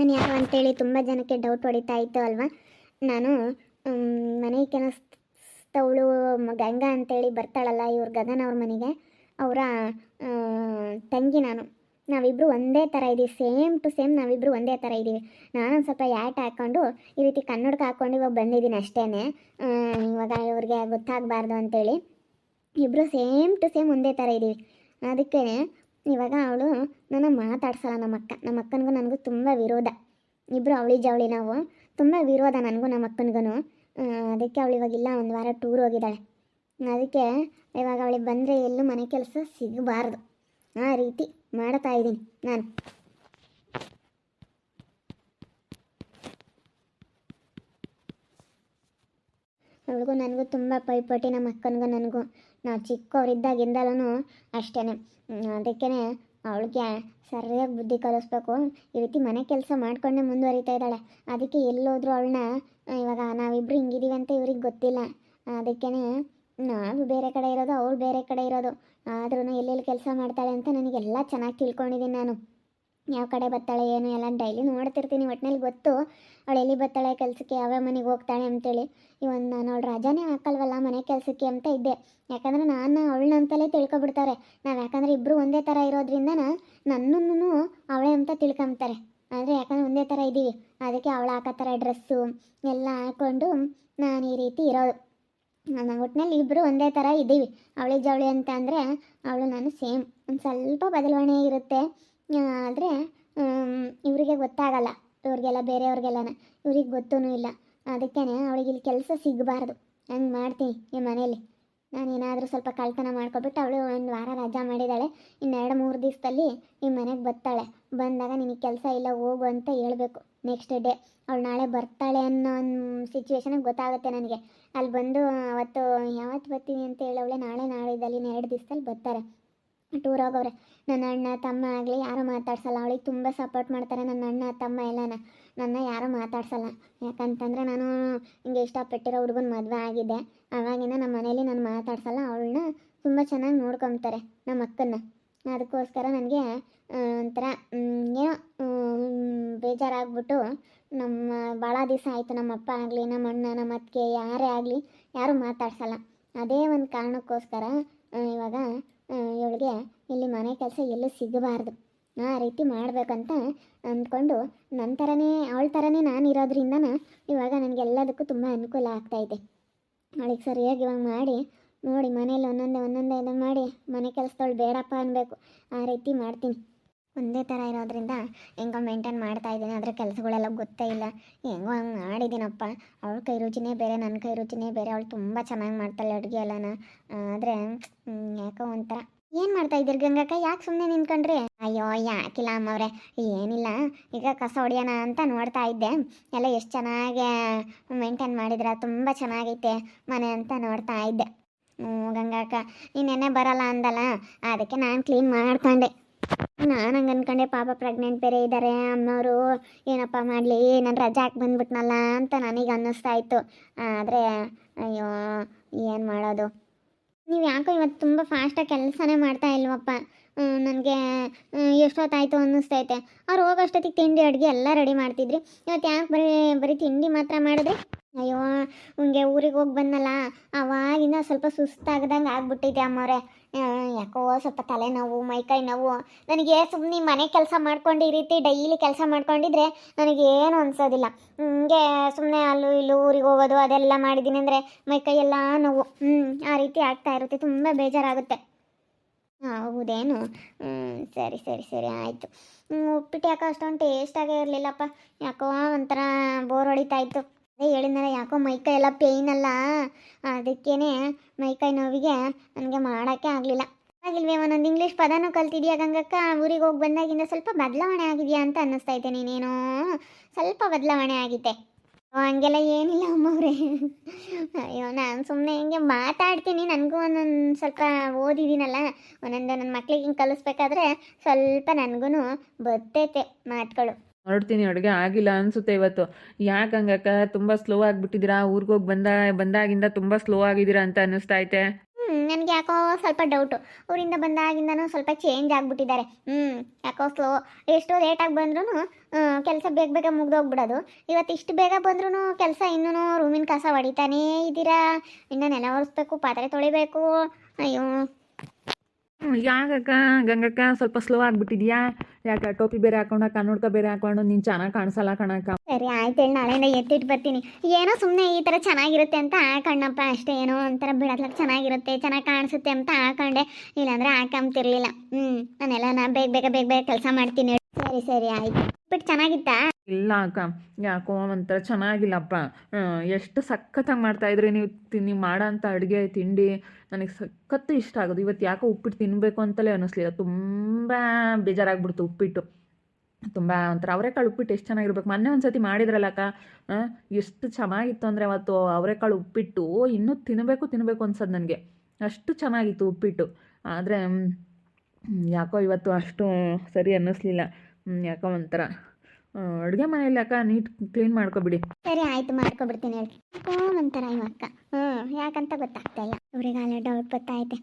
ನಾನು ಯಾರು ಅಂತೇಳಿ ತುಂಬ ಜನಕ್ಕೆ ಡೌಟ್ ಹೊಡಿತಾ ಇತ್ತು ಅಲ್ವಾ. ನಾನು ಮನೆ ಕೆಲಸದವಳು ಗಂಗಾ ಅಂತೇಳಿ ಬರ್ತಾಳಲ್ಲ ಇವ್ರ ಗಗನ್ ಅವ್ರ ಮನೆಗೆ, ಅವರ ತಂಗಿ ನಾನು. ನಾವಿಬ್ಬರು ಒಂದೇ ಥರ ಇದ್ದೀವಿ, ಸೇಮ್ ಟು ಸೇಮ್ ನಾವಿಬ್ಬರು ಒಂದೇ ಥರ ಇದ್ದೀವಿ. ನಾನೊಂದು ಸ್ವಲ್ಪ ಯಾಟ್ ಹಾಕ್ಕೊಂಡು ಈ ರೀತಿ ಕನ್ನಡಕ ಹಾಕ್ಕೊಂಡು ಇವಾಗ ಬಂದಿದ್ದೀನಿ ಅಷ್ಟೇ. ಇವಾಗ ಇವ್ರಿಗೆ ಗೊತ್ತಾಗಬಾರ್ದು ಅಂತೇಳಿ ಇಬ್ಬರು ಸೇಮ್ ಟು ಸೇಮ್ ಒಂದೇ ಥರ ಇದ್ದೀವಿ. ಅದಕ್ಕೆ ಇವಾಗ ಅವಳು ನನ್ನ ಮಾತಾಡ್ಸಲ್ಲ. ನಮ್ಮ ಅಕ್ಕನಿಗೂ ನನಗೂ ತುಂಬ ವಿರೋಧ. ಇಬ್ಬರು ಅವಳಿ ಜವಳಿ ನಾವು, ತುಂಬ ವಿರೋಧ ನನಗೂ ನಮ್ಮ ಅಕ್ಕನಿಗೂ. ಅದಕ್ಕೆ ಅವಳು ಇವಾಗಿಲ್ಲ, ಒಂದು ವಾರ ಟೂರ್ ಹೋಗಿದ್ದಾಳೆ. ಅದಕ್ಕೆ ಇವಾಗ ಅವಳಿಗೆ ಬಂದರೆ ಎಲ್ಲೂ ಮನೆ ಕೆಲಸ ಸಿಗಬಾರ್ದು, ಆ ರೀತಿ ಮಾಡ್ತಾ ಇದ್ದೀನಿ ನಾನು. ಅವಳಿಗೂ ನನಗೂ ತುಂಬ ಪೈಪೋಟಿ, ನಮ್ಮ ಅಕ್ಕನಿಗೂ ನನಗೂ. ನಾವು ಚಿಕ್ಕವರಿದ್ದಾಗಿಂದಲೂ ಅಷ್ಟೇ. ಅದಕ್ಕೇ ಅವಳಿಗೆ ಸರಿಯಾಗಿ ಬುದ್ಧಿ ಕಲಿಸ್ಬೇಕು. ಈ ರೀತಿ ಮನೆ ಕೆಲಸ ಮಾಡ್ಕೊಂಡೇ ಮುಂದುವರಿತಾ ಇದ್ದಾಳೆ. ಅದಕ್ಕೆ ಎಲ್ಲೋದ್ರೂ ಅವಳನ್ನ ಇವಾಗ ನಾವಿಬ್ಬರು ಹಿಂಗಿದ್ದೀವಿ ಅಂತ ಇವ್ರಿಗೆ ಗೊತ್ತಿಲ್ಲ. ಅದಕ್ಕೇ ನಾವು ಬೇರೆ ಕಡೆ ಇರೋದು, ಅವಳು ಬೇರೆ ಕಡೆ ಇರೋದು. ಆದ್ರೂ ಎಲ್ಲೆಲ್ಲಿ ಕೆಲಸ ಮಾಡ್ತಾಳೆ ಅಂತ ನನಗೆಲ್ಲ ಚೆನ್ನಾಗಿ ತಿಳ್ಕೊಂಡಿದ್ದೀನಿ ನಾನು. ಯಾವ ಕಡೆ ಬರ್ತಾಳೆ ಏನು ಎಲ್ಲ ಡೈಲಿ ನೋಡ್ತಿರ್ತೀನಿ. ಒಟ್ಟಿನಲ್ಲಿ ಗೊತ್ತು ಅವಳು ಎಲ್ಲಿ ಬರ್ತಾಳೆ ಕೆಲಸಕ್ಕೆ, ಯಾವ್ಯಾವ ಮನೆಗೆ ಹೋಗ್ತಾಳೆ ಅಂತೇಳಿ. ಇವತ್ತು ನಾನು ಅವಳು ರಜಾನೇ ಹಾಕಲ್ವಲ್ಲ ಮನೆ ಕೆಲಸಕ್ಕೆ ಅಂತ ಇದ್ದೆ. ಯಾಕಂದರೆ ನಾನು ಅವಳನ್ನ ಅಂತಲೇ ತಿಳ್ಕೊಬಿಡ್ತಾರೆ. ನಾವು ಯಾಕಂದರೆ ಇಬ್ಬರು ಒಂದೇ ಥರ ಇರೋದ್ರಿಂದ ನನ್ನನ್ನು ಅವಳೇ ಅಂತ ತಿಳ್ಕೊಂತಾರೆ. ಆದರೆ ಯಾಕಂದರೆ ಒಂದೇ ಥರ ಇದ್ದೀವಿ, ಅದಕ್ಕೆ ಅವಳು ಹಾಕೋ ಥರ ಡ್ರೆಸ್ಸು ಎಲ್ಲ ಹಾಕ್ಕೊಂಡು ನಾನು ಈ ರೀತಿ ಇರೋದು. ಒಟ್ಟಿನಲ್ಲಿ ಇಬ್ಬರು ಒಂದೇ ಥರ ಇದ್ದೀವಿ. ಅವಳಿ ಜವಳಿ ಅಂತ ಅಂದರೆ ಅವಳು ನಾನು ಸೇಮ್. ಒಂದು ಸ್ವಲ್ಪ ಬದಲಾವಣೆ ಇರುತ್ತೆ, ಆದರೆ ಇವರಿಗೆ ಗೊತ್ತಾಗಲ್ಲ. ಇವ್ರಿಗೆಲ್ಲ ಬೇರೆಯವ್ರಿಗೆಲ್ಲನ ಇವ್ರಿಗೆ ಗೊತ್ತೂ ಇಲ್ಲ. ಅದಕ್ಕೇ ಅವಳಿಗೆ ಇಲ್ಲಿ ಕೆಲಸ ಸಿಗಬಾರ್ದು ಹಂಗೆ ಮಾಡ್ತೀನಿ ಈ ಮನೇಲಿ. ನಾನೇನಾದರೂ ಸ್ವಲ್ಪ ಕಳ್ತನ ಮಾಡ್ಕೊಬಿಟ್ಟು ಅವಳು ಒಂದು ವಾರ ರಜಾ ಮಾಡಿದ್ದಾಳೆ, ಇನ್ನು 2-3 ದಿವಸದಲ್ಲಿ ಈ ಮನೆಗೆ ಬರ್ತಾಳೆ. ಬಂದಾಗ ನಿನಗೆ ಕೆಲಸ ಇಲ್ಲ ಹೋಗು ಅಂತ ಹೇಳಬೇಕು. ನೆಕ್ಸ್ಟ್ ಡೇ ಅವಳು ನಾಳೆ ಬರ್ತಾಳೆ ಅನ್ನೋ ಒಂದು ಸಿಚುವೇಶನಿಗೆ ಗೊತ್ತಾಗುತ್ತೆ ನನಗೆ. ಅಲ್ಲಿ ಬಂದು ಅವತ್ತು ಯಾವತ್ತು ಬರ್ತೀನಿ ಅಂತ ಹೇಳವಳೆ, ನಾಳೆ ನಾಳಿದ್ದಲ್ಲಿ 2 ದಿವಸದಲ್ಲಿ ಬರ್ತಾರೆ. ಟೂರ್ ಹೋಗವ್ರೆ. ನನ್ನ ಅಣ್ಣ ತಮ್ಮ ಆಗಲಿ ಯಾರೂ ಮಾತಾಡ್ಸಲ್ಲ. ಅವಳಿಗೆ ತುಂಬ ಸಪೋರ್ಟ್ ಮಾಡ್ತಾರೆ ನನ್ನ ಅಣ್ಣ ತಮ್ಮ ಎಲ್ಲನ. ನನ್ನ ಯಾರೂ ಮಾತಾಡ್ಸಲ್ಲ. ಯಾಕಂತಂದರೆ ನಾನು ಹಿಂಗೆ ಇಷ್ಟಪಟ್ಟಿರೋ ಹುಡುಗನ ಮದುವೆ ಆಗಿದೆ. ಆವಾಗಿಂದ ನಮ್ಮ ಮನೇಲಿ ನಾನು ಮಾತಾಡ್ಸಲ್ಲ. ಅವಳನ್ನ ತುಂಬ ಚೆನ್ನಾಗಿ ನೋಡ್ಕೊತಾರೆ ನಮ್ಮ ಅಕ್ಕನ್ನ. ಅದಕ್ಕೋಸ್ಕರ ನನಗೆ ಒಂಥರ ಏನೋ ಬೇಜಾರಾಗ್ಬಿಟ್ಟು ನಮ್ಮ ಭಾಳ ದಿವಸ ಆಯಿತು ನಮ್ಮ ಅಪ್ಪ ಆಗಲಿ ನಮ್ಮ ಅಣ್ಣ ನಮ್ಮ ಅತ್ತಿಗೆ ಯಾರೇ ಆಗಲಿ ಯಾರೂ ಮಾತಾಡ್ಸಲ್ಲ. ಅದೇ ಒಂದು ಕಾರಣಕ್ಕೋಸ್ಕರ ಇವಾಗ ಇವಳಿಗೆ ಇಲ್ಲಿ ಮನೆ ಕೆಲಸ ಎಲ್ಲೂ ಸಿಗಬಾರ್ದು, ಆ ರೀತಿ ಮಾಡಬೇಕಂತ ಅಂದ್ಕೊಂಡು ನನ್ನ ಥರನೇ ಅವಳ ಥರನೇ ನಾನು ಇರೋದ್ರಿಂದ ಇವಾಗ ನನಗೆಲ್ಲದಕ್ಕೂ ತುಂಬ ಅನುಕೂಲ ಆಗ್ತಾಯಿದೆ. ಅವಳಿಗೆ ಸರಿಯಾಗಿ ಇವಾಗ ಮಾಡಿ ನೋಡಿ ಮನೇಲಿ ಒಂದೊಂದೇ ಇದನ್ನು ಮಾಡಿ ಮನೆ ಕೆಲಸದವಳು ಬೇಡಪ್ಪ ಅನ್ನಬೇಕು, ಆ ರೀತಿ ಮಾಡ್ತೀನಿ. ಒಂದೇ ಥರ ಇರೋದ್ರಿಂದ ಹೆಂಗೋ ಮೇಂಟೈನ್ ಮಾಡ್ತಾಯಿದ್ದೀನಿ. ಆದರೆ ಕೆಲಸಗಳೆಲ್ಲ ಗೊತ್ತೇ ಇಲ್ಲ, ಹೆಂಗೋ ಹಂಗೆ ಮಾಡಿದ್ದೀನಪ್ಪ. ಅವಳ ಕೈ ರುಚಿನೇ ಬೇರೆ, ನನ್ನ ಕೈ ರುಚಿನೇ ಬೇರೆ. ಅವಳು ತುಂಬ ಚೆನ್ನಾಗಿ ಮಾಡ್ತಾಳೆ ಅಡುಗೆ ಎಲ್ಲನ. ಆದರೆ ಯಾಕೋ ಒಂಥರ. ಏನು ಮಾಡ್ತಾ ಇದ್ದೀರಿ ಗಂಗಕ್ಕ, ಯಾಕೆ ಸುಮ್ಮನೆ ನಿಂತ್ಕೊಂಡ್ರಿ? ಅಯ್ಯೋ ಯಾಕಿಲ್ಲ ಅಮ್ಮವ್ರೆ, ಏನಿಲ್ಲ, ಈಗ ಕಸ ಹೊಡಿಯೋಣ ಅಂತ ನೋಡ್ತಾ ಇದ್ದೆ. ಎಲ್ಲ ಎಷ್ಟು ಚೆನ್ನಾಗಿ ಮೇಂಟೈನ್ ಮಾಡಿದ್ರೆ, ತುಂಬ ಚೆನ್ನಾಗೈತೆ ಮನೆ ಅಂತ ನೋಡ್ತಾ ಇದ್ದೆ. ಗಂಗಕ್ಕ ನೀನು ನೆನ್ನೆ ಬರಲ್ಲ ಅಂದಲ್ಲ, ಅದಕ್ಕೆ ನಾನು ಕ್ಲೀನ್ ಮಾಡ್ಕೊಂಡೆ. ನಾನು ಹಂಗೆ ಅಂದ್ಕೊಂಡೆ, ಪಾಪ ಪ್ರೆಗ್ನೆಂಟ್ ಬೇರೆ ಇದ್ದಾರೆ ಅಮ್ಮವರು, ಏನಪ್ಪ ಮಾಡಲಿ ನಾನು ರಜೆ ಹಾಕಿ ಬಂದ್ಬಿಟ್ನಲ್ಲ ಅಂತ ನನಗೆ ಅನ್ನಿಸ್ತಾ ಇತ್ತು. ಆದರೆ ಅಯ್ಯೋ ಏನು ಮಾಡೋದು. ನೀವು ಯಾಕೋ ಇವತ್ತು ತುಂಬ ಫಾಸ್ಟಾಗಿ ಕೆಲಸನೇ ಮಾಡ್ತಾ ಇಲ್ವಪ್ಪ. ನನಗೆ ಎಷ್ಟೊತ್ತಾಯಿತು ಅನ್ನಿಸ್ತೈತೆ. ಅವ್ರು ಹೋಗೋಷ್ಟೊತ್ತಿಗೆ ತಿಂಡಿ ಅಡುಗೆ ಎಲ್ಲ ರೆಡಿ ಮಾಡ್ತಿದ್ರಿ. ಇವತ್ತು ಯಾಕೆ ಬರೀ ತಿಂಡಿ ಮಾತ್ರ ಮಾಡಿದ್ರಿ? ಅಯ್ಯೋ ಹಂಗೆ ಊರಿಗೆ ಹೋಗಿ ಬಂದಲ್ಲ, ಅವಾಗಿಂದ ಸ್ವಲ್ಪ ಸುಸ್ತಾಗ್ದಂಗೆ ಆಗ್ಬಿಟ್ಟಿದೆ ಅಮ್ಮವ್ರೆ. ಯಾಕೋ ಸ್ವಲ್ಪ ತಲೆನೋವು ಮೈಕೈ ನೋವು. ನನಗೆ ಸುಮ್ಮನೆ ಮನೆ ಕೆಲಸ ಮಾಡ್ಕೊಂಡು ಈ ರೀತಿ ಡೈಲಿ ಕೆಲಸ ಮಾಡ್ಕೊಂಡಿದ್ರೆ ನನಗೇನು ಅನ್ಸೋದಿಲ್ಲ. ಹಿಂಗೆ ಸುಮ್ಮನೆ ಅಲ್ಲೂ ಇಲ್ಲೂ ಊರಿಗೆ ಹೋಗೋದು ಅದೆಲ್ಲ ಮಾಡಿದ್ದೀನಿ ಅಂದರೆ ಮೈಕೈ ಎಲ್ಲ ನೋವು. ಆ ರೀತಿ ಆಗ್ತಾ ಇರುತ್ತೆ, ತುಂಬ ಬೇಜಾರಾಗುತ್ತೆ. ಹೌದೇನು? ಸರಿ ಸರಿ ಸರಿ ಆಯಿತು. ಉಪ್ಪಿಟ್ಟು ಯಾಕೋ ಅಷ್ಟೊಂದು ಟೇಸ್ಟಾಗೇ ಇರಲಿಲ್ಲಪ್ಪ. ಯಾಕೋ ಒಂಥರ ಬೋರ್ ಹೊಡಿತಾ ಇತ್ತು. ಅದೇ ಹೇಳಿದ್ನಲ್ಲ, ಯಾಕೋ ಮೈಕೈ ಎಲ್ಲ ಪೇಯ್ನ್ ಅಲ್ಲ, ಅದಕ್ಕೇ ಮೈಕೈ ನೋವಿಗೆ ನನಗೆ ಮಾಡೋಕ್ಕೆ ಆಗಲಿಲ್ಲ. ಆಗಿಲ್ವೇ ಒಂದೊಂದು ಇಂಗ್ಲೀಷ್ ಪದನೂ ಕಲ್ತಿದ್ಯಾ ಗಂಗಕ್ಕ? ಊರಿಗೆ ಹೋಗಿ ಬಂದಾಗಿಂದ ಸ್ವಲ್ಪ ಬದಲಾವಣೆ ಆಗಿದೆಯಾ ಅಂತ ಅನ್ನಿಸ್ತೈತೆ. ನೀನೇನೋ ಸ್ವಲ್ಪ ಬದಲಾವಣೆ ಆಗಿತ್ತೆ. ಹಂಗೆಲ್ಲ ಏನಿಲ್ಲ ಅಮ್ಮವ್ರೆ. ಅಯ್ಯೋ ನಾನು ಸುಮ್ಮನೆ ಹಿಂಗೆ ಮಾತಾಡ್ತೀನಿ. ನನಗೂ ಒಂದೊಂದು ಸ್ವಲ್ಪ ಓದಿದ್ದೀನಲ್ಲ, ಒಂದೊಂದು ನನ್ನ ಮಕ್ಳಿಗೆ ಹಿಂಗೆ ಕಲಿಸ್ಬೇಕಾದ್ರೆ ಸ್ವಲ್ಪ ನನಗೂ ಬರ್ತೈತೆ ಮಾತುಗಳು. ಹೊರಡ್ತೀನಿ, ಅಡುಗೆ ಆಗಿಲ್ಲ ಅನಿಸುತ್ತೆ ಇವತ್ತು. ಯಾಕೆ ಹಂಗಕ್ಕ ತುಂಬ ಸ್ಲೋ ಆಗಿಬಿಟ್ಟಿದ್ದೀರಾ? ಊರಿಗೆ ಹೋಗಿ ಬಂದಾಗಿಂದ ತುಂಬ ಸ್ಲೋ ಆಗಿದ್ದೀರಾ ಅಂತ ಅನ್ನಿಸ್ತಾ ಐತೆ. ನನಗೆ ಯಾಕೋ ಸ್ವಲ್ಪ ಡೌಟು. ಊರಿಂದ ಬಂದಾಗಿಂದನೂ ಸ್ವಲ್ಪ ಚೇಂಜ್ ಆಗಿಬಿಟ್ಟಿದ್ದಾರೆ. ಯಾಕೋ ಸ್ಲೋ. ಎಷ್ಟೋ ಲೇಟಾಗಿ ಬಂದ್ರೂ ಕೆಲಸ ಬೇಗ ಬೇಗ ಮುಗ್ದೋಗ್ಬಿಡೋದು. ಇವತ್ತು ಇಷ್ಟು ಬೇಗ ಬಂದ್ರೂ ಕೆಲಸ ಇನ್ನೂ ರೂಮಿನ ಕಸ ಹೊಡಿತಾನೇ ಇದ್ದೀರಾ. ಇನ್ನು ನೆಲ ಒರೆಸ್ಬೇಕು, ಪಾತ್ರೆ ತೊಳಿಬೇಕು. ಅಯ್ಯೋ ಯಾಕಕ್ಕ ಗಂಗಕ್ಕ ಸ್ವಲ್ಪ ಸ್ಲೋ ಆಗಿಬಿಟ್ಟಿದ್ಯಾ? ಯಾಕೆ ಟೋಪಿ ಬೇರೆ ಹಾಕೊಂಡು ಕನ್ನಡಕ ಬೇರೆ ಹಾಕೊಂಡು ನೀನು ಚೆನ್ನಾಗಿ ಕಾಣಿಸಲ್ಲ ಕಣಕ್ಕ. ಸರಿ ಆಯ್ತು ಹೇಳಿ, ನಾಳೆಯಿಂದ ಎತ್ತಿಟ್ಟು ಬರ್ತೀನಿ. ಏನೋ ಸುಮ್ಮನೆ ಈ ಥರ ಚೆನ್ನಾಗಿರುತ್ತೆ ಅಂತ ಹಾಕಣ್ಣಪ್ಪ ಅಷ್ಟೇ. ಏನೋ ಒಂಥರ ಬಿಡತ್ಲಕ್ಕೆ ಚೆನ್ನಾಗಿರುತ್ತೆ, ಚೆನ್ನಾಗಿ ಕಾಣಿಸುತ್ತೆ ಅಂತ ಹಾಕೊಂಡೆ. ಇಲ್ಲಾಂದರೆ ಹಾಕೊಂತಿರ್ಲಿಲ್ಲ. ನಾನೆಲ್ಲ ಬೇಗ ಬೇಗ ಕೆಲಸ ಮಾಡ್ತೀನಿ. ಸರಿ ಸರಿ ಆಯ್ತು. ಬಿಟ್ಟು ಚೆನ್ನಾಗಿತ್ತಾ? ಇಲ್ಲ ಅಕ್ಕ, ಯಾಕೋ ಒಂಥರ ಚೆನ್ನಾಗಿಲ್ಲಪ್ಪ. ಎಷ್ಟು ಸಖತ್ತಾಗಿ ಮಾಡ್ತಾಯಿದ್ರಿ ನೀವು ಮಾಡೋ ಅಂಥ ಅಡುಗೆ ತಿಂಡಿ ನನಗೆ ಸಖತ್ತು ಇಷ್ಟ ಆಗೋದು. ಇವತ್ತು ಯಾಕೋ ಉಪ್ಪಿಟ್ಟು ತಿನ್ನಬೇಕು ಅಂತಲೇ ಅನ್ನಿಸ್ಲಿಲ್ಲ. ತುಂಬ ಬೇಜಾರಾಗ್ಬಿಡ್ತು ಉಪ್ಪಿಟ್ಟು. ತುಂಬ ಒಂಥರ ಅವರೆಕಾಳು ಉಪ್ಪಿಟ್ಟು ಎಷ್ಟು ಚೆನ್ನಾಗಿರ್ಬೇಕು. ಮೊನ್ನೆ ಒಂದು ಸತಿ ಮಾಡಿದ್ರಲ್ಲ ಅಕ್ಕ, ಎಷ್ಟು ಚೆನ್ನಾಗಿತ್ತು ಅಂದರೆ ಅವತ್ತು ಅವರೆಕಾಳು ಉಪ್ಪಿಟ್ಟು ಇನ್ನೂ ತಿನ್ನಬೇಕು ಅನ್ಸೋದು ನನಗೆ. ಅಷ್ಟು ಚೆನ್ನಾಗಿತ್ತು ಉಪ್ಪಿಟ್ಟು. ಆದರೆ ಯಾಕೋ ಇವತ್ತು ಅಷ್ಟು ಸರಿ ಅನ್ನಿಸ್ಲಿಲ್ಲ. ಯಾಕೋ ಒಂಥರ ಅಡುಗೆ ಮನೆಯಲ್ಲಿ ಅಕ್ಕ ನೀಟ್ ಕ್ಲೀನ್ ಮಾಡ್ಕೊಬಿಡಿ. ಸರಿ ಆಯ್ತು, ಮಾಡ್ಕೊಬಿಡ್ತೀನಿ ಹೇಳಿ. ಒಂಥರ ಇವಕ್ಕ ಯಾಕಂತ ಗೊತ್ತಾಗ್ತಾ ಇಲ್ಲ. ಇವ್ರಿಗಾಲ ಡೌಟ್ ಗೊತ್ತಾಯ್ತೆ.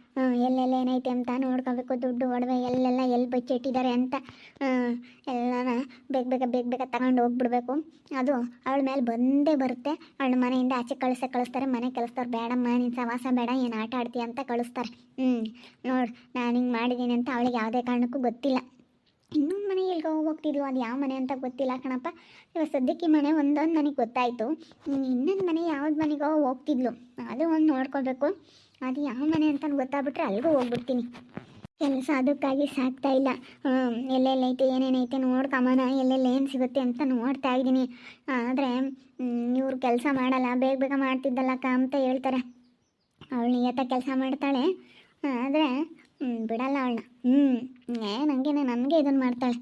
ಎಲ್ಲೆಲ್ಲ ಏನೈತೆ ಅಂತ ನೋಡ್ಕೋಬೇಕು. ದುಡ್ಡು ಒಡವೆ ಎಲ್ಲೆಲ್ಲ ಎಲ್ಲಿ ಬಚ್ಚಿಟ್ಟಿದ್ದಾರೆ ಅಂತ ಎಲ್ಲನ ಬೇಗ ಬೇಗ ತಗೊಂಡು ಹೋಗ್ಬಿಡ್ಬೇಕು. ಅದು ಅವಳ ಮೇಲೆ ಬಂದೇ ಬರುತ್ತೆ. ಅವಳ ಮನೆಯಿಂದ ಆಚೆ ಕಳಿಸ್ತಾರೆ. ಮನೆ ಕೆಲಸದವ್ರು ಬೇಡಮ್ಮ ನೀನು ಸವಾಸ ಬೇಡ, ಏನು ಆಟ ಆಡ್ತೀಯ ಅಂತ ಕಳಿಸ್ತಾರೆ. ನೋಡು ನಾನು ಹಿಂಗೆ ಮಾಡಿದ್ದೀನಿ ಅಂತ ಅವಳಿಗೆ ಯಾವುದೇ ಕಾರಣಕ್ಕೂ ಗೊತ್ತಿಲ್ಲ. ಇನ್ನೊಂದು ಮನೆ ಎಲ್ಗೋ ಹೋಗ್ತಿದ್ಲು, ಅದು ಯಾವ ಮನೆ ಅಂತ ಗೊತ್ತಿಲ್ಲ ಕಣಪ್ಪ. ಇವಾಗ ಸದ್ಯಕ್ಕೆ ಈ ಮನೆ ಒಂದೊಂದು ನನಗೆ ಗೊತ್ತಾಯಿತು. ಇನ್ನೊಂದು ಮನೆ ಯಾವ್ದು ಮನೆಗೋ ಹೋಗ್ತಿದ್ಲು, ಅದು ಒಂದು ನೋಡ್ಕೋಬೇಕು. ಅದು ಯಾವ ಮನೆ ಅಂತ ಗೊತ್ತಾಗ್ಬಿಟ್ರೆ ಅಲ್ಲಿಗೂ ಹೋಗ್ಬಿಡ್ತೀನಿ. ಕೆಲಸ ಅದಕ್ಕಾಗಿ ಸಾಕ್ತಾ ಇಲ್ಲ. ಎಲ್ಲೆಲ್ಲೈತೆ ಏನೇನೈತೆ ನೋಡ್ಕೊಂಬನ, ಎಲ್ಲೆಲ್ಲ ಏನು ಸಿಗುತ್ತೆ ಅಂತ ನೋಡ್ತಾ ಇದ್ದೀನಿ. ಆದರೆ ಇವ್ರು ಕೆಲಸ ಮಾಡಲ್ಲ, ಬೇಗ ಮಾಡ್ತಿದ್ದಲ್ಲಕ್ಕ ಅಂತ ಹೇಳ್ತಾರೆ. ಅವಳು ನಿಯತ್ತ ಕೆಲಸ ಮಾಡ್ತಾಳೆ, ಆದರೆ ಬಿಡಲ್ಲ ಅವಳನ್ನ. ನನಗೆ ಇದನ್ನು ಮಾಡ್ತಾಳೆ.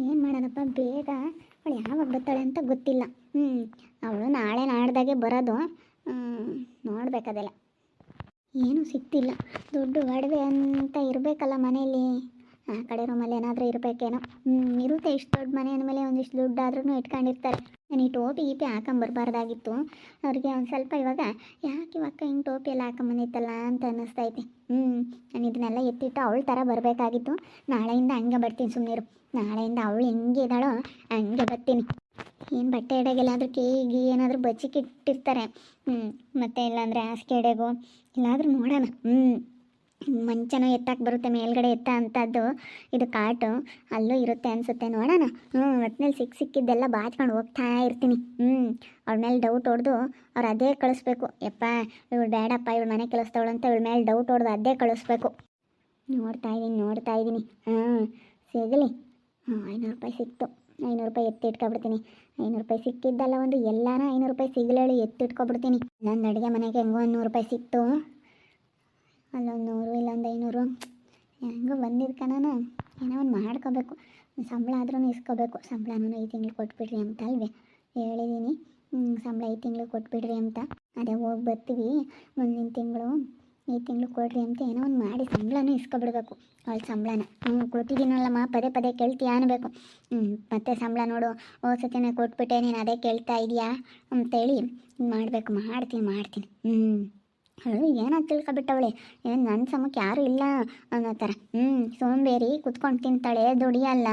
ಏನು ಮಾಡೋದಪ್ಪ, ಬೇಗ ಅವಳು ಯಾವಾಗ ಬರ್ತಾಳೆ ಅಂತ ಗೊತ್ತಿಲ್ಲ. ಅವಳು ನಾಳೆ ನಾಡ್ದಾಗೆ ಬರೋದು. ನೋಡ್ಬೇಕದೆಲ್ಲ. ಏನೂ ಸಿಗ್ತಿಲ್ಲ. ದುಡ್ಡು ಒಡವೆ ಅಂತ ಇರಬೇಕಲ್ಲ ಮನೆಯಲ್ಲಿ. ಆ ಕಡೆ ರೂಮಲ್ಲಿ ಏನಾದರೂ ಇರಬೇಕೇನೋ. ಇರುತ್ತೆ, ಇಷ್ಟು ದೊಡ್ಡ ಮನೆ ಅಂದಮೇಲೆ ಒಂದಿಷ್ಟು ದುಡ್ಡಾದ್ರೂ ಇಟ್ಕೊಂಡಿರ್ತಾರೆ. ನಾನು ಈ ಟೋಪಿ ಗೀಪಿ ಹಾಕೊಂಬರ್ಬಾರ್ದಾಗಿತ್ತು ಅವ್ರಿಗೆ. ಒಂದು ಸ್ವಲ್ಪ ಇವಾಗ ಯಾಕೆ ಇವಕ್ಕ ಹಿಂಗೆ ಟೋಪಿ ಎಲ್ಲ ಹಾಕೊಂಬಂದಿತ್ತಲ್ಲ ಅಂತ ಅನ್ನಿಸ್ತೈತೆ. ನಾನು ಇದನ್ನೆಲ್ಲ ಎತ್ತಿಟ್ಟು ಅವಳ ಥರ ಬರಬೇಕಾಗಿತ್ತು. ನಾಳೆಯಿಂದ ಹಂಗೆ ಬರ್ತೀನಿ, ಸುಮ್ಮನಿರು. ನಾಳೆಯಿಂದ ಅವಳು ಹೆಂಗೆ ಇದ್ದಾಳೋ ಹಂಗೆ ಬರ್ತೀನಿ. ಏನು ಬಟ್ಟೆ ಎಡೆಗೆಲ್ಲಾದರೂ ಕೇಗಿ ಏನಾದರೂ ಬಚ್ಚಿಕ್ಕಿಟ್ಟಿರ್ತಾರೆ. ಮತ್ತು ಇಲ್ಲಾಂದರೆ ಹಾಸಿಗೆ ಎಡೆಗೋ ಎಲ್ಲಾದರೂ ನೋಡೋಣ. ಮಂಚನೂ ಎತ್ತಕ್ಕೆ ಬರುತ್ತೆ, ಮೇಲ್ಗಡೆ ಎತ್ತ ಅಂಥದ್ದು ಇದು ಕಾಟು ಅಲ್ಲೂ ಇರುತ್ತೆ ಅನಿಸುತ್ತೆ. ನೋಡೋಣ. ಒಟ್ಟಿನಲ್ಲಿ ಸಿಕ್ಕಿದ್ದೆಲ್ಲ ಬಾಚ್ಕೊಂಡು ಹೋಗ್ತಾ ಇರ್ತೀನಿ. ಅವಳ ಮೇಲೆ ಡೌಟ್ ಹೊಡೆದು ಅವ್ರು ಅದೇ ಕಳಿಸ್ಬೇಕು. ಯಪ್ಪ ಇವಳು ಬೇಡಪ್ಪ, ಇವಳು ಮನೆ ಕೆಲಸದವಳು ಅಂತ ಇವಳ ಮೇಲೆ ಡೌಟ್ ಹೊಡೆದು ಅದೇ ಕಳಿಸ್ಬೇಕು. ನೋಡ್ತಾ ಇದ್ದೀನಿ. ಸಿಗಲಿ. 500 ರೂಪಾಯಿ ಸಿಕ್ತು. 500 ರೂಪಾಯಿ ಎತ್ತಿಟ್ಕೊಬಿಡ್ತೀನಿ. 500 ರೂಪಾಯಿ ಸಿಕ್ಕಿದ್ದಲ್ಲ ಒಂದು, ಎಲ್ಲಾನ 500 ರೂಪಾಯಿ ಸಿಗಲೇಳಿ ಎತ್ತಿಟ್ಕೊಬಿಡ್ತೀನಿ. ನನ್ನ ಅಡುಗೆ ಮನೆಗೆ ಹೆಂಗೋ 100 ರೂಪಾಯಿ ಸಿಕ್ತು. ಅಲ್ಲೊಂದು 100, ಇಲ್ಲೊಂದು 500. ಹೆಂಗೋ ಬಂದಿದ್ದು ಕಣನ, ಏನೋ ಒಂದು ಮಾಡ್ಕೋಬೇಕು. ಸಂಬಳ ಆದ್ರೂ ಇಸ್ಕೋಬೇಕು. ಸಂಬಳನೂ 5 ತಿಂಗಳು ಕೊಟ್ಬಿಡ್ರಿ ಅಂತ ಅಲ್ವೇ ಹೇಳಿದ್ದೀನಿ. ಸಂಬಳ 5 ತಿಂಗಳು ಕೊಟ್ಬಿಡ್ರಿ ಅಂತ. ಅದೇ ಹೋಗಿ ಬರ್ತೀವಿ ಮುಂದಿನ ತಿಂಗಳು. 5 ತಿಂಗಳು ಕೊಡ್ರಿ ಅಂತ ಏನೋ ಒಂದು ಮಾಡಿ ಸಂಬಳನೂ ಇಸ್ಕೊಬಿಡ್ಬೇಕು. ಅವಳ ಸಂಬಳನ ಕೊಟ್ಟಿದ್ದೀನಲ್ಲಮ್ಮ, ಪದೇ ಕೇಳ್ತೀಯ ಅನ್ಬೇಕು. ಮತ್ತೆ ಸಂಬಳ ನೋಡು, ಸತಿನೇ ಕೊಟ್ಬಿಟ್ಟೆ, ನೀನು ಅದೇ ಕೇಳ್ತಾ ಇದೆಯಾ ಅಂತೇಳಿ ಮಾಡಬೇಕು. ಮಾಡ್ತೀನಿ. ಅವಳು ಏನಾದ್ರು ತಿಳ್ಕೊಬಿಟ್ಟವಳೆ, ಏನು ನನ್ನ ಸಮಕ್ಕೆ ಯಾರೂ ಇಲ್ಲ ಅನ್ನೋ ಥರ. ಸೋಂಬೇರಿ ಕುತ್ಕೊಂಡು ತಿಂತಾಳೆ, ದುಡಿಯಲ್ಲ,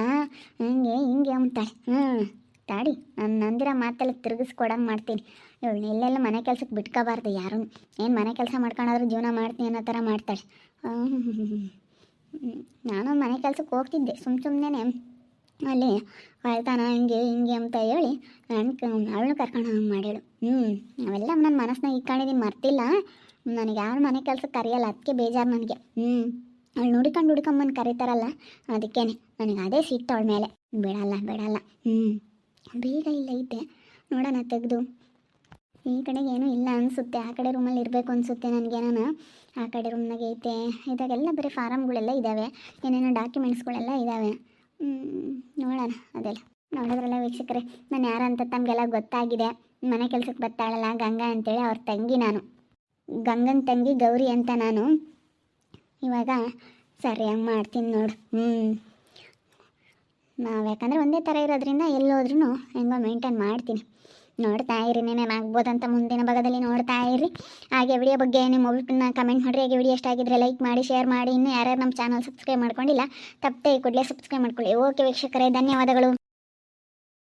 ಹಿಂಗೆ ಅಂತಾಳೆ. ತಾಡಿ ನಾನು ನಂದಿರೋ ಮಾತೆಲ್ಲ ತಿರುಗಿಸ್ಕೊಡಂಗೆ ಮಾಡ್ತೀನಿ. ಇವಳು ಎಲ್ಲೆಲ್ಲ ಮನೆ ಕೆಲಸಕ್ಕೆ ಬಿಟ್ಕೋಬಾರ್ದು ಯಾರೂ. ಏನು ಮನೆ ಕೆಲಸ ಮಾಡ್ಕೊಂಡಾದ್ರೂ ಜೀವನ ಮಾಡ್ತೀನಿ ಅನ್ನೋ ಥರ ಮಾಡ್ತಾಳೆ. ನಾನು ಮನೆ ಕೆಲಸಕ್ಕೆ ಹೋಗ್ತಿದ್ದೆ ಸುಮ್ಮನೆ. ಅಲ್ಲಿ ಅಳ್ತಾನ ಹಿಂಗೆ ಅಂತ ಹೇಳಿ ಅವಳನ್ನು ಕರ್ಕೊಂಡು ಹಂಗೆ ಮಾಡೇಳು. ಅವೆಲ್ಲ ನನ್ನ ಮನಸ್ಸಿನಾಗ ಇಟ್ಕೊಂಡಿದ್ದೀನಿ, ಮರ್ತಿಲ್ಲ. ನನಗೆ ಯಾರು ಮನೆ ಕೆಲಸಕ್ಕೆ ಕರೆಯಲ್ಲ, ಅದಕ್ಕೆ ಬೇಜಾರು ನನಗೆ. ಅವಳು ಹುಡ್ಕೊಂಬಂದು ಕರೀತಾರಲ್ಲ, ಅದಕ್ಕೇ ನನಗೆ ಅದೇ ಸಿಟ್ಟು ಅವಳ ಮೇಲೆ. ಬಿಡಲ್ಲ. ಬೇಗ ಇಲ್ಲ ಐತೆ, ನೋಡೋಣ ತೆಗೆದು. ಈ ಕಡೆಗೆ ಏನೂ ಇಲ್ಲ ಅನಿಸುತ್ತೆ, ಆ ಕಡೆ ರೂಮಲ್ಲಿ ಇರಬೇಕು ಅನಿಸುತ್ತೆ ನನಗೇನೋ. ಆ ಕಡೆ ರೂಮ್ನಾಗೆ ಐತೆ. ಇದಾಗೆಲ್ಲ ಬರೀ ಫಾರಮ್ಗಳೆಲ್ಲ ಇದ್ದಾವೆ, ಏನೇನೋ ಡಾಕ್ಯುಮೆಂಟ್ಸ್ಗಳೆಲ್ಲ ಇದ್ದಾವೆ. ನೋಡೋಣ ಅದೆಲ್ಲ. ನೋಡಿದ್ರಲ್ಲ ವೀಕ್ಷಕರೇ, ನಾನು ಯಾರಂತ ತಮಗೆಲ್ಲ ಗೊತ್ತಾಗಿದೆ. ಮನೆ ಕೆಲಸಕ್ಕೆ ಬರ್ತಾಳಲ್ಲ ಗಂಗಾ ಅಂತೇಳಿ, ಅವ್ರ ತಂಗಿ ನಾನು. ಗಂಗನ ತಂಗಿ ಗೌರಿ ಅಂತ ನಾನು. ಇವಾಗ ಸರಿಯಾಗಿ ಮಾಡ್ತೀನಿ ನೋಡು. ನಾವು ಯಾಕಂದರೆ ಒಂದೇ ಥರ ಇರೋದ್ರಿಂದ ಎಲ್ಲೋದ್ರೂ ಹೆಂಗೋ ಮೇಂಟೈನ್ ಮಾಡ್ತೀನಿ. ನೋಡ್ತಾ ಇರಿ ಏನೇನಾಗ್ಬೋದಂತ ಮುಂದಿನ ಭಾಗದಲ್ಲಿ ನೋಡ್ತಾ ಇರಿ. ಹಾಗೆ ವಿಡಿಯೋ ಬಗ್ಗೆ ನಿಮ್ಮ ಒಬ್ಬರನ್ನ ಕಮೆಂಟ್ ಮಾಡಿರಿ. ಹಾಗೆ ವಿಡಿಯೋ ಇಷ್ಟ ಆಗಿದ್ರೆ ಲೈಕ್ ಮಾಡಿ, ಶೇರ್ ಮಾಡಿ. ಇನ್ನೂ ಯಾರ್ಯಾರು ನಮ್ಮ ಚಾನಲ್ ಸಬ್ಸ್ಕ್ರೈಬ್ ಮಾಡ್ಕೊಂಡಿಲ್ಲ ತಪ್ಪದೆ ಈ ಕೂಡಲೇ ಸಬ್ಸ್ಕ್ರೈಬ್ ಮಾಡ್ಕೊಳ್ಳಿ. ಓಕೆ ವೀಕ್ಷಕರೇ, ಧನ್ಯವಾದಗಳು.